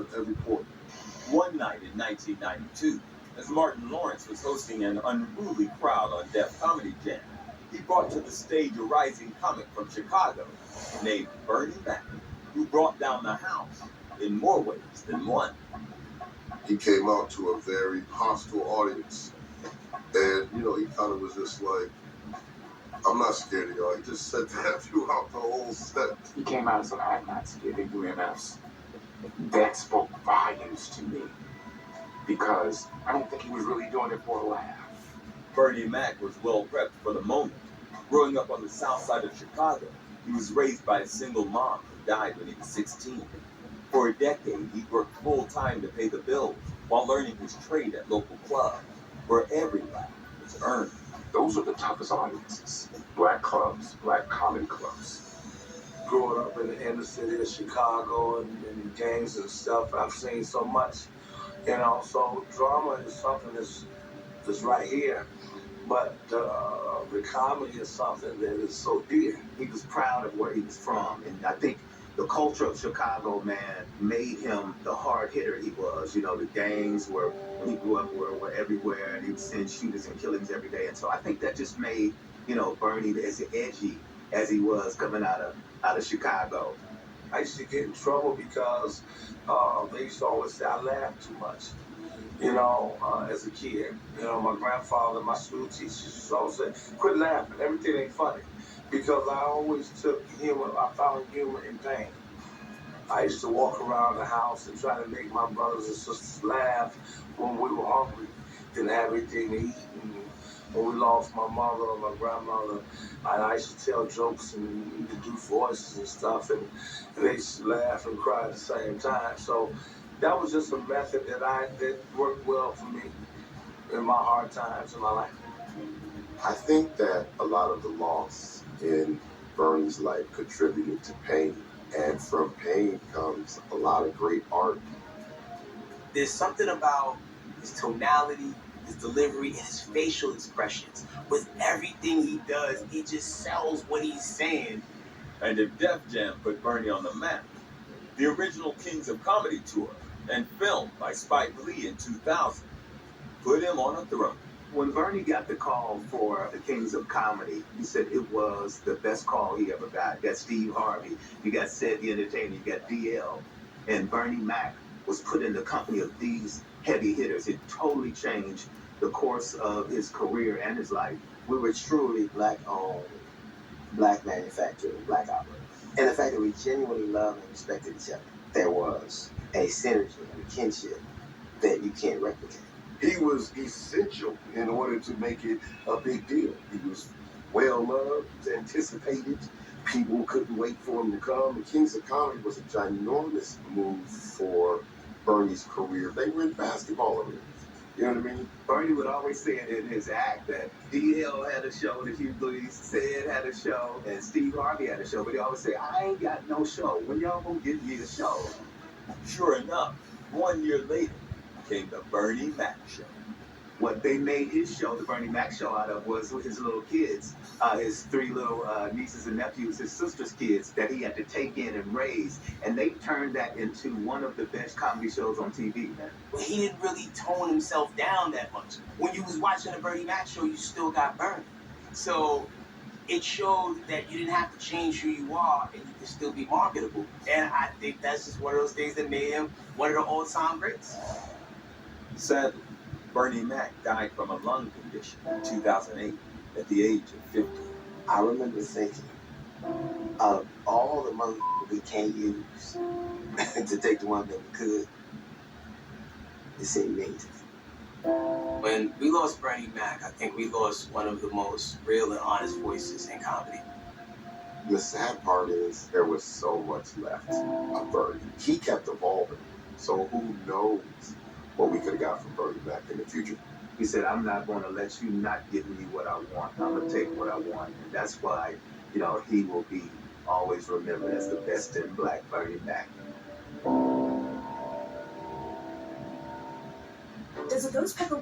at every point. One night in 1992, as Martin Lawrence was hosting an unruly crowd on Def Comedy Jam, he brought to the stage a rising comic from Chicago named Bernie Mac, who brought down the house in more ways than one. He came out to a very hostile audience. And, he kind of was just like, I'm not scared of y'all. He just said that throughout the whole set. He came out and said, I'm not scared of UMFs. That spoke volumes to me because I don't think he was really doing it for a laugh. Bernie Mac was well prepped for the moment. Growing up on the south side of Chicago, he was raised by a single mom who died when he was 16. For a decade, he worked full-time to pay the bills while learning his trade at local clubs, where every laugh was earned. Those are the toughest audiences. Black clubs, black common clubs. Growing up in the inner city of Chicago and gangs and stuff, I've seen so much. So drama is something that's right here. But the comedy is something that is so dear. He was proud of where he was from, and I think the culture of Chicago, man, made him the hard hitter he was. The gangs when he grew up were everywhere, and he would send shooters and killings every day. And so I think that just made, Bernie as edgy as he was coming out of Chicago. I used to get in trouble because they used to always say I laughed too much. As a kid, my grandfather, my school teachers used to always say, quit laughing, everything ain't funny. Because I always took humor, I found humor in pain. I used to walk around the house and try to make my brothers and sisters laugh when we were hungry, didn't have anything to eat. And when we lost my mother or my grandmother, I used to tell jokes and do voices and stuff, and they used to laugh and cry at the same time. So that was just a method that worked well for me in my hard times in my life. I think that a lot of the loss in Bernie's life contributed to pain. And from pain comes a lot of great art. There's something about his tonality, his delivery, and his facial expressions. With everything he does, he just sells what he's saying. And if Def Jam put Bernie on the map, the original Kings of Comedy tour and filmed by Spike Lee in 2000 put him on a throne. When Bernie got the call for the Kings of Comedy, he said it was the best call he ever got. You got Steve Harvey, you got Sid the Entertainer, you got DL, and Bernie Mac was put in the company of these heavy hitters. It totally changed the course of his career and his life. We were truly black-owned, black manufactured, black operated. And the fact that we genuinely loved and respected each other. There was a synergy and a kinship that you can't replicate. He was essential in order to make it a big deal. He was well loved, he was anticipated. People couldn't wait for him to come. The Kings of Comedy was a ginormous move for Bernie's career. They were in basketball arenas. You know what I mean? Bernie would always say it in his act that DL had a show, that Hugh Louis Sid had a show, and Steve Harvey had a show. But he always say, I ain't got no show. When y'all gonna give me a show? Sure enough, 1 year later came the Bernie Mac Show. What they made his show, the Bernie Mac Show, out of was his little kids, his three little nieces and nephews, his sister's kids that he had to take in and raise. And they turned that into one of the best comedy shows on TV, man. He didn't really tone himself down that much. When you was watching the Bernie Mac Show, you still got Bernie. So it showed that you didn't have to change who you are and you can still be marketable. And I think that's just one of those things that made him one of the all-time greats. Sadly, Bernie Mac died from a lung condition in 2008 at the age of 50. I remember thinking of all the money we can't use to take the one that we could. It seemed mean to me. When we lost Bernie Mac, I think we lost one of the most real and honest voices in comedy. The sad part is there was so much left of Bernie. He kept evolving. So who knows what we could have got from Bernie Mac in the future. He said, I'm not going to let you not give me what I want. I'm going to take what I want. And that's why, he will be always remembered as the best in black Bernie Mac. Does a ghost pepper